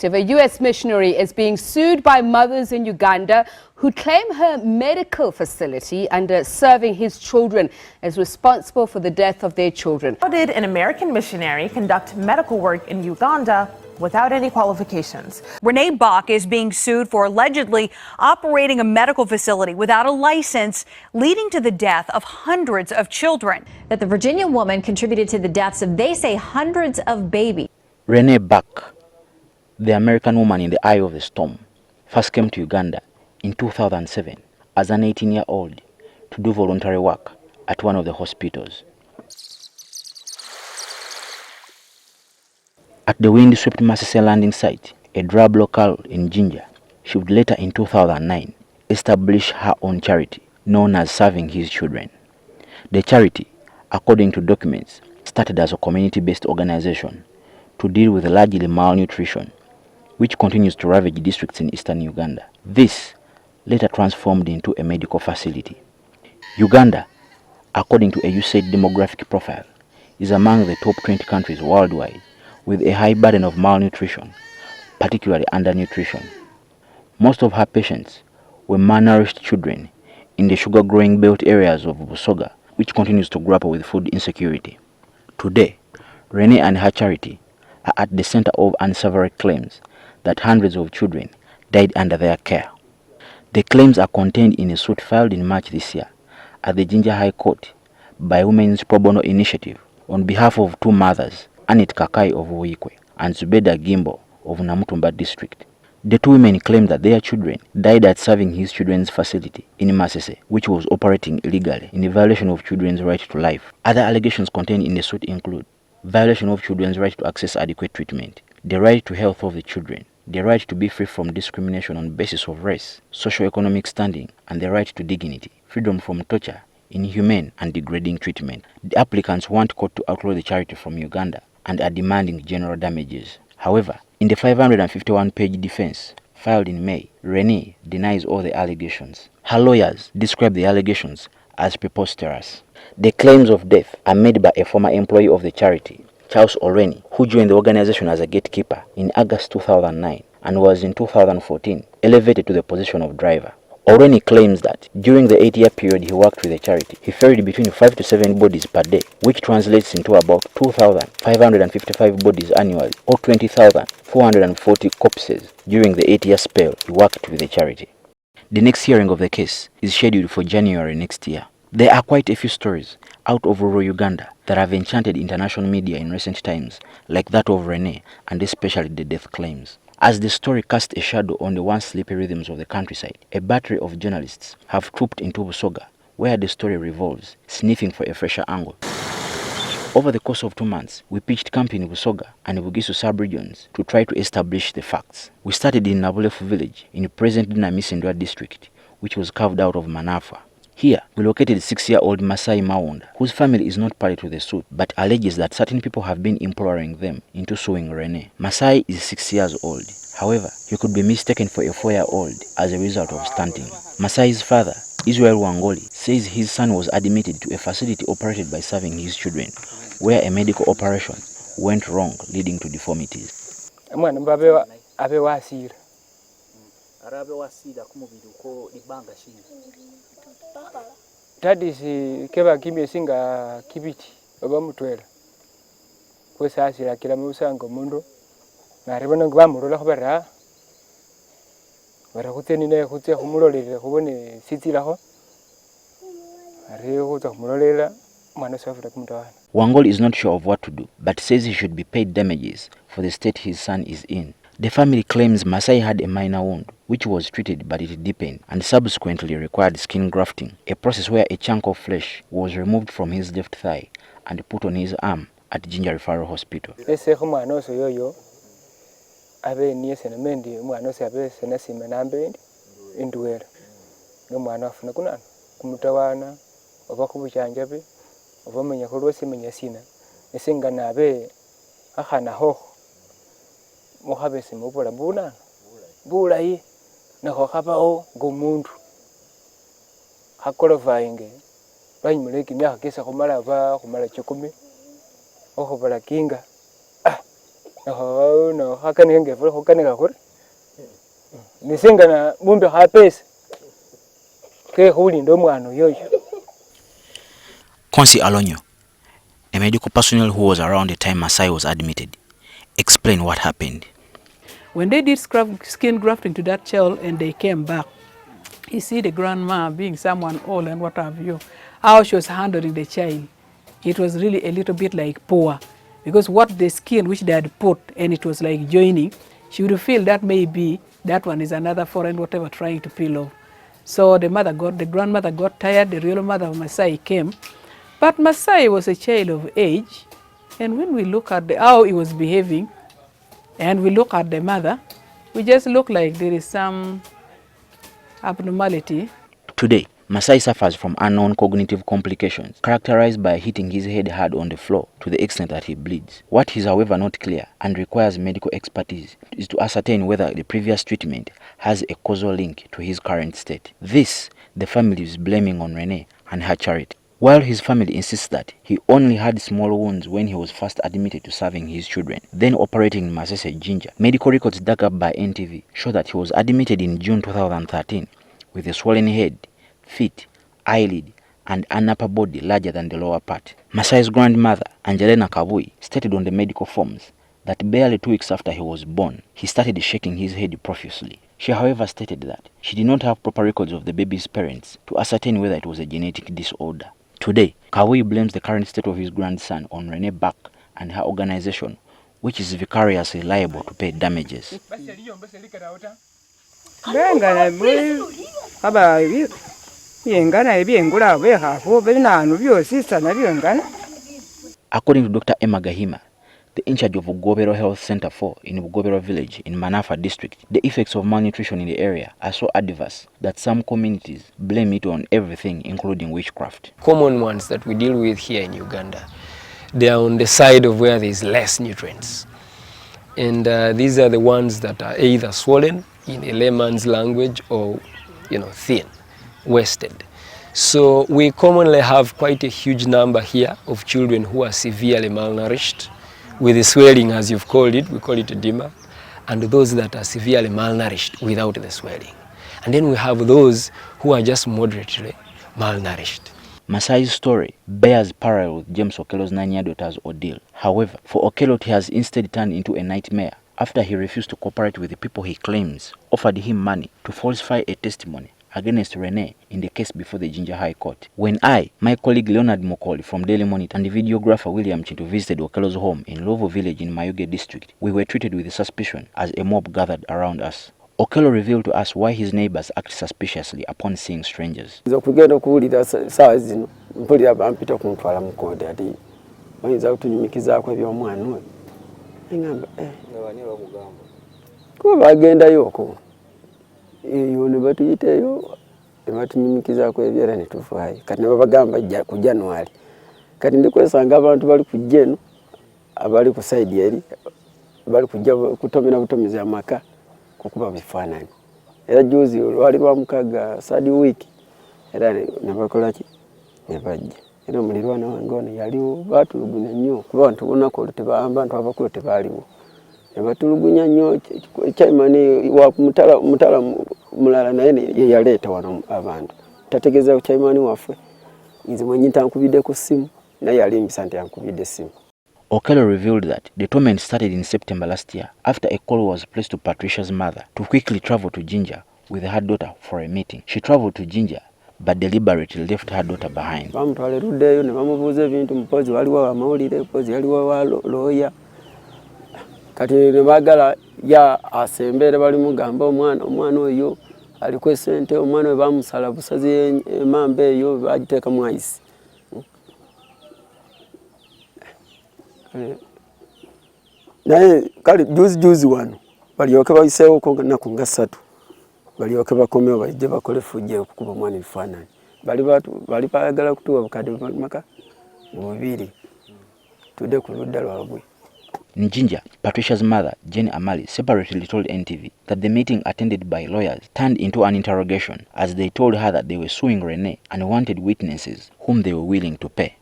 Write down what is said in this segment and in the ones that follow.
perspective. A U.S. missionary is being sued by mothers in Uganda who claim her medical facility under serving his children is responsible for the death of their children. How did an American missionary conduct medical work in Uganda without any qualifications? Renee Bach is being sued for allegedly operating a medical facility without a license, leading to the death of hundreds of children. That the Virginia woman contributed to the deaths of, they say, hundreds of babies. Renee Bach, the American woman in the eye of the storm, first came to Uganda in 2007 as an 18-year-old to do voluntary work at one of the hospitals. At the windswept Musisi landing site, a drab locale in Jinja, she would later in 2009 establish her own charity known as Serving His Children. The charity, according to documents, started as a community-based organization to deal with largely malnutrition, which continues to ravage districts in eastern Uganda. This later transformed into a medical facility. Uganda, according to a USAID demographic profile, is among the top 20 countries worldwide with a high burden of malnutrition, particularly undernutrition. Most of her patients were malnourished children in the sugar-growing belt areas of Busoga, which continues to grapple with food insecurity. Today, Renee and her charity are at the center of unsavory claims that hundreds of children died under their care. The claims are contained in a suit filed in March this year at the Jinja High Court by Women's Pro Bono Initiative on behalf of two mothers, Anit Kakai of Uikwe and Zubeda Gimbo of Namutumba district. The two women claim that their children died at Serving His Children's facility in Musisi, which was operating illegally in violation of children's right to life. Other allegations contained in the suit include violation of children's right to access adequate treatment, the right to health of the children, the right to be free from discrimination on the basis of race, socio-economic standing, and the right to dignity, freedom from torture, inhumane and degrading treatment. The applicants want court to outlaw the charity from Uganda and are demanding general damages. However, in the 551-page defense filed in May, Renee denies all the allegations. Her lawyers describe the allegations as preposterous. The claims of death are made by a former employee of the charity, Charles Reene, who joined the organization as a gatekeeper in August 2009 and was in 2014 elevated to the position of driver. Reene claims that during the 8-year period he worked with the charity, he ferried between 5 to 7 bodies per day, which translates into about 2,555 bodies annually, or 20,440 corpses during the 8-year spell he worked with the charity. The next hearing of the case is scheduled for January next year. There are quite a few stories out of rural Uganda that have enchanted international media in recent times, like that of Renee, and especially the death claims. As the story casts a shadow on the once sleepy rhythms of the countryside, a battery of journalists have trooped into Busoga, where the story revolves, sniffing for a fresher angle. Over the course of 2 months, we pitched camp in Busoga and Bugisu sub-regions to try to establish the facts. We started in Nabulefu village in present Namisindwa district, which was carved out of Manafa. Here, we located 6-year-old Masai Mawunda, whose family is not party to the suit, but alleges that certain people have been imploring them into suing Renee. Masai is 6 years old. However, he could be mistaken for a 4-year-old as a result of stunting. Masai's father, Israel Wangoli, says his son was admitted to a facility operated by Serving His Children, where a medical operation went wrong, leading to deformities. Tadisi keba kimye singa kibiti oba mutwela kwesasira kila musango mundu naribona ngo bamurola khobara barakuteni naye khutse khumulolele khubone sitilaho ari khutsa khumulolela mwana safira kumutawana. Wangol is not sure of what to do, but says he should be paid damages for the state his son is in. The family claims Masai had a minor wound, which was treated but it deepened and subsequently required skin grafting, a process where a chunk of flesh was removed from his left thigh and put on his arm at Jinja Referral Hospital. Muhabesi mubula buna bula yi naho khabao ngomundu hakolovainge banyimuleki myaka kesa khumala 10 okhobala kinga no hakani henge fo hakani ga kore nisinga na mumbe ha pesa ke huli ndo mwana yoyo. Konsi Alonyo, a medical personnel who was around the time Masai was admitted, explained what happened. When they did skin grafting to that child and they came back, you see the grandma being someone old and what have you, how she was handling the child. It was really a little bit like poor, because what the skin which they had put and it was like joining, she would feel that maybe that one is another foreign whatever trying to peel off. So the grandmother got tired, the real mother of Masai came. But Masai was a child of age, and when we look at how he was behaving, and we look at the mother, we just look like there is some abnormality. Today, Masai suffers from unknown cognitive complications, characterized by hitting his head hard on the floor to the extent that he bleeds. What is, however, not clear and requires medical expertise is to ascertain whether the previous treatment has a causal link to his current state. This, the family is blaming on Renee and her charity, while his family insists that he only had small wounds when he was first admitted to serving his children, then operating in Musisi, Jinja. Medical records dug up by NTV show that he was admitted in June 2013 with a swollen head, feet, eyelid, and an upper body larger than the lower part. Masai's grandmother, Angelina Kabui, stated on the medical forms that barely 2 weeks after he was born, he started shaking his head profusely. She, however, stated that she did not have proper records of the baby's parents to ascertain whether it was a genetic disorder. Today, Kabui blames the current state of his grandson on Renee Bach and her organization, which is vicariously liable to pay damages. According to Dr. Emma Gahima, the in charge of Bugobero Health Center 4 in Bugobero village in Manafa district, the effects of malnutrition in the area are so adverse that some communities blame it on everything, including witchcraft. Common ones that we deal with here in Uganda, they are on the side of where there is less nutrients. And these are the ones that are either swollen in a layman's language or, thin, wasted. So we commonly have quite a huge number here of children who are severely malnourished, with the swelling, as you've called it, we call it edema, and those that are severely malnourished without the swelling. And then we have those who are just moderately malnourished. Masai's story bears parallel with James Okello's 9-year daughter's ordeal. However, for Okello, it has instead turned into a nightmare after he refused to cooperate with the people he claims offered him money to falsify a testimony against Renee in the case before the Jinja High Court. When my colleague Leonard Mukooli from Daily Monitor and the videographer William Chintu visited Okello's home in Lovo village in Mayuge district, we were treated with suspicion as a mob gathered around us. Okello revealed to us why his neighbors act suspiciously upon seeing strangers. Kati ndikwesanga abantu bali kujeno abali ku side eri bali kujja kutomera butomizi amaka kukuba bifanani era juzi wali lwa mukaga sadi wiki era nabakola ki nebajja era mulirwana wangone yali batulugunya nnyo kuba abantu bonako abantu abakulu tebaliwo nebatulugunya nnyo chaimani wa mutala mulala naye yaleta wano abantu tategeza chaimani wafwe nzi mwenye tankubide ku simu. Okello revealed that the torment started in September last year after a call was placed to Patricia's mother to quickly travel to Jinja with her daughter for a meeting. She traveled to Jinja but deliberately left her daughter behind. Kati nebagala ya asembere bali mugamba omwana oyo alikwe sente omwana we bamusala busazi emambe eyo bagiteka mu ice. Naye kali juzi wano balyoke bayiseewo ko naku nga 3 balyoke bakomewo bajje bakole fujje okukuba omwana ebifaananyi bali baagala kutuwa bukadde maka 2 tudde ku ludda lwabwe. Njinja, Patricia's mother, Jenny Amali, separately told NTV that the meeting attended by lawyers turned into an interrogation as they told her that they were suing Renee and wanted witnesses whom they were willing to pay.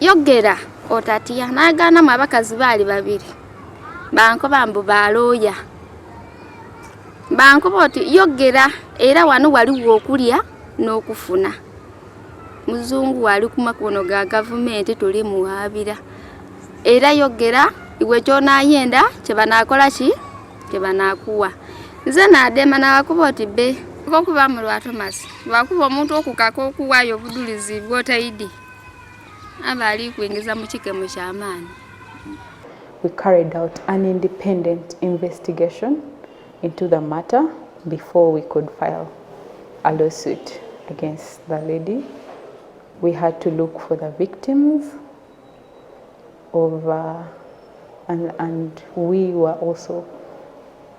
yogera otatya nagana mu abakazi baali babiri bankoba mbu balooya bankoba oti yogera era wano waliwo okulya n'okufuna muzungu wali ku makono ga gavumenti tuli muwabira era yogera iwe kyonayenda kyebanakola ki kyebanakuwa nze nadema nabakuba oti be okuba mu lwa Thomas bakuba omuntu okukaka okuwayo obudulizi bwotaidi abali kuingiza mu kikemo ky'amaani. We carried out an independent investigation into the matter before we could file a lawsuit against the lady. We had to look for the victims of and we were also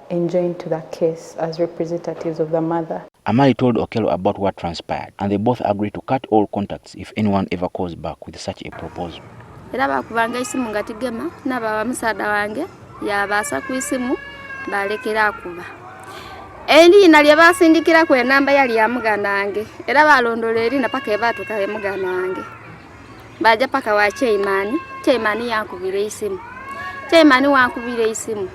enjoined to the case as representatives of the mother. Amali told Okello about what transpired, and they both agreed to cut all contacts if anyone ever calls back with such a proposal. Era bakubanga isimu nga tigema naba bamusada wange yabaasa ku isimu balekera akuba erina lye basindikira ku enamba yali ya muganda wange era balondola erina paka ebatuka ya muganda wange baja paka wa Chairman yankubira isimu Chairman wankubira isimu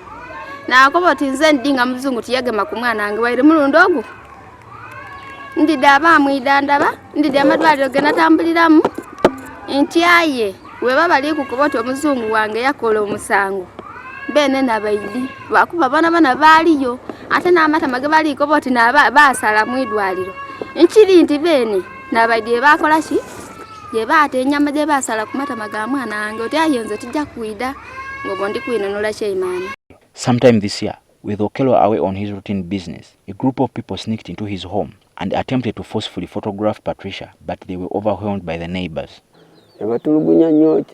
nakoba oti nze ndinga muzungu tiyagema ku mwana wange waire mulundo ogu ndide abamwidandaba ndide amadwaliro genatambuliramu ntyaye weba bali kukobota omuzungu wange yakola omusango bene nabaidi bakuba bana baliyo ate n'amata mage bali koboti basala mwidwaliro nkiri nti bene nabaidi bakola ki ye bate enyama je basala ku mata maga mwana wange oti ayenze tijja kuida ngobo ndi kwinonula Chairman. Sometime this year, with Okello away on his routine business, a group of people sneaked into his home and attempted to forcefully photograph Patricia, but they were overwhelmed by the neighbors. Batulugunya nnyo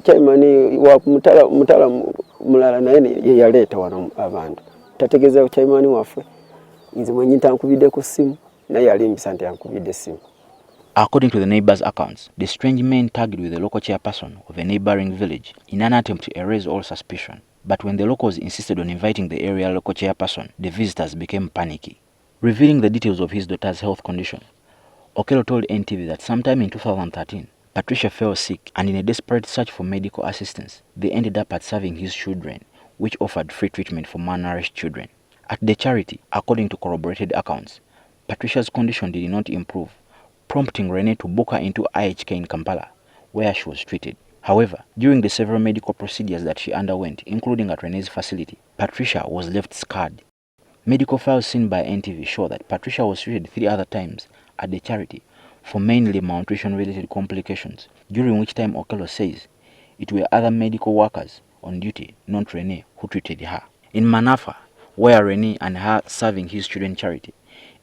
Chairman wa mutala mulala naye yaleta wano abantu tategeeza Chairman waffe nze mwenye ntankubidde ku simu naye yalimbisa nti yankubidde simu. According to the neighbors' accounts, the strange men tagged with the local chairperson of a neighboring village in an attempt to erase all suspicion. But when the locals insisted on inviting the area local chairperson, the visitors became panicky. Revealing the details of his daughter's health condition, Okello told NTV that sometime in 2013, Patricia fell sick, and in a desperate search for medical assistance, they ended up at serving his children, which offered free treatment for malnourished children. At the charity, according to corroborated accounts, Patricia's condition did not improve, prompting Renee to book her into IHK in Kampala, where she was treated. However, during the several medical procedures that she underwent, including at Renee's facility, Patricia was left scarred. Medical files seen by NTV show that Patricia was treated 3 other times at the charity for mainly malnutrition-related complications, during which time Okello says it were other medical workers on duty, not Renee, who treated her. In Manafa, where Renee and her serving his children charity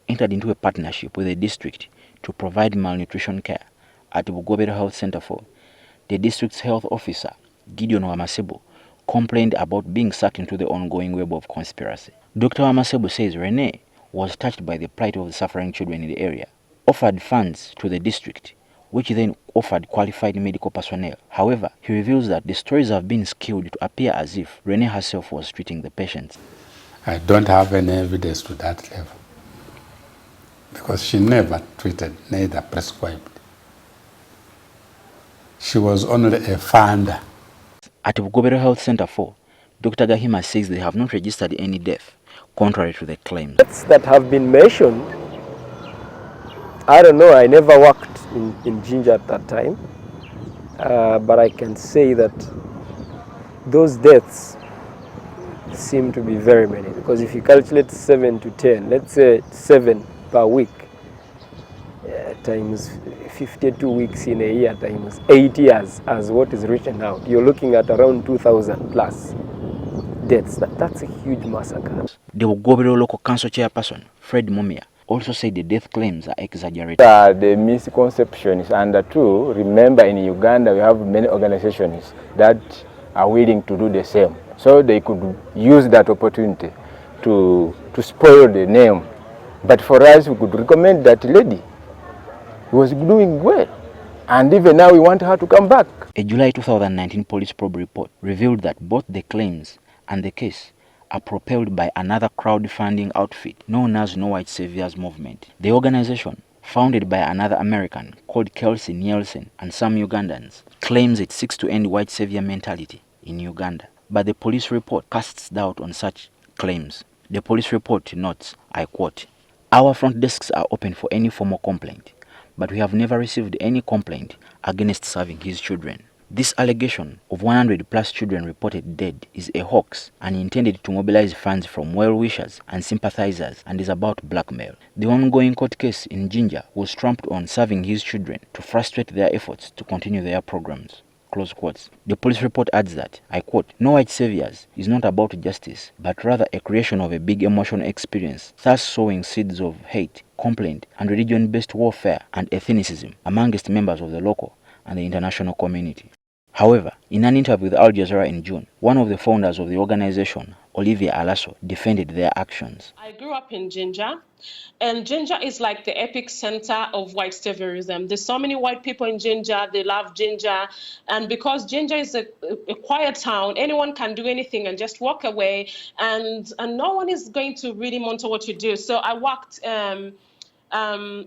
entered into a partnership with the district to provide malnutrition care at the Bugobero Health Center 4, the district's health officer, Gideon Wamasebo, complained about being sucked into the ongoing web of conspiracy. Dr. Wamasebo says Renee was touched by the plight of the suffering children in the area, offered funds to the district, which then offered qualified medical personnel. However, he reveals that the stories have been skewed to appear as if Renee herself was treating the patients. I don't have any evidence to that level, because she never treated, neither prescribed. She was only a funder. At Bugobero Health Center 4, Dr. Gahima says they have not registered any death, contrary to the claims. Deaths that have been mentioned, I don't know, I never worked in Jinja at that time, but I can say that those deaths seem to be very many, because if you calculate 7 to 10, let's say 7 per week, times 52 weeks in a year, times 8 years as what is written out, you're looking at around 2,000 plus deaths. That's a huge massacre. The Bugobero local council chairperson, Fred Mumia, also said the death claims are exaggerated. The misconception is under two. Remember, in Uganda we have many organizations that are willing to do the same. So they could use that opportunity to spoil the name. But for us, we could recommend that lady was doing well. And even now we want her to come back. A July 2019 police probe report revealed that both the claims and the case are propelled by another crowdfunding outfit known as No White Saviors Movement. The organization, founded by another American called Kelsey Nielsen and some Ugandans, claims it seeks to end white savior mentality in Uganda. But the police report casts doubt on such claims. The police report notes, I quote, "Our front desks are open for any formal complaint, but we have never received any complaint against serving his children. This allegation of 100 plus children reported dead is a hoax and intended to mobilize funds from well-wishers and sympathizers and is about blackmail. The ongoing court case in Jinja was trumped on serving his children to frustrate their efforts to continue their programs." Close quotes. The police report adds that, I quote, "No white saviors is not about justice, but rather a creation of a big emotional experience, thus sowing seeds of hate, complaint, and religion-based warfare and ethnicism amongst members of the local and the international community." However, in an interview with Al Jazeera in June, one of the founders of the organization, Olivia Alaso, defended their actions. I grew up in Jinja, and Jinja is like the epic center of white saviorism. There's so many white people in Jinja, they love Jinja, and because Jinja is a quiet town, anyone can do anything and just walk away, and no one is going to really monitor what you do. So I walked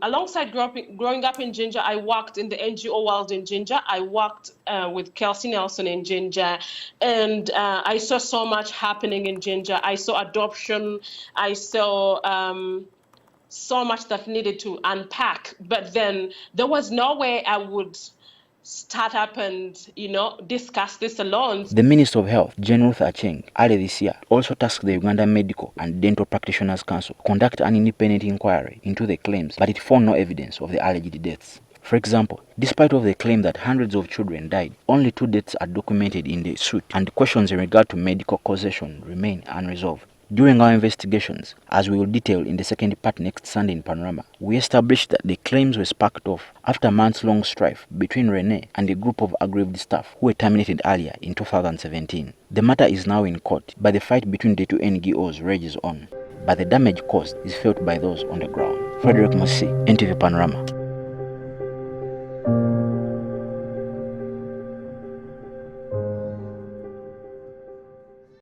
alongside growing up in Jinja, I worked in the NGO world in Jinja. I worked with Kelsey Nelson in Jinja, and I saw so much happening in Jinja. I saw adoption. I saw so much that needed to unpack. But then there was no way I would start up and, discuss this alone. The Minister of Health, Jane Ruth Acheng, earlier this year also tasked the Uganda Medical and Dental Practitioners Council to conduct an independent inquiry into the claims, but it found no evidence of the alleged deaths. For example, despite of the claim that hundreds of children died, only 2 deaths are documented in the suit, and questions in regard to medical causation remain unresolved. During our investigations, as we will detail in the second part next Sunday in Panorama, we established that the claims were sparked off after months-long strife between Renee and a group of aggrieved staff who were terminated earlier in 2017. The matter is now in court, but the fight between the two NGOs rages on. But the damage caused is felt by those on the ground. Frederic, Musisi, NTV Panorama.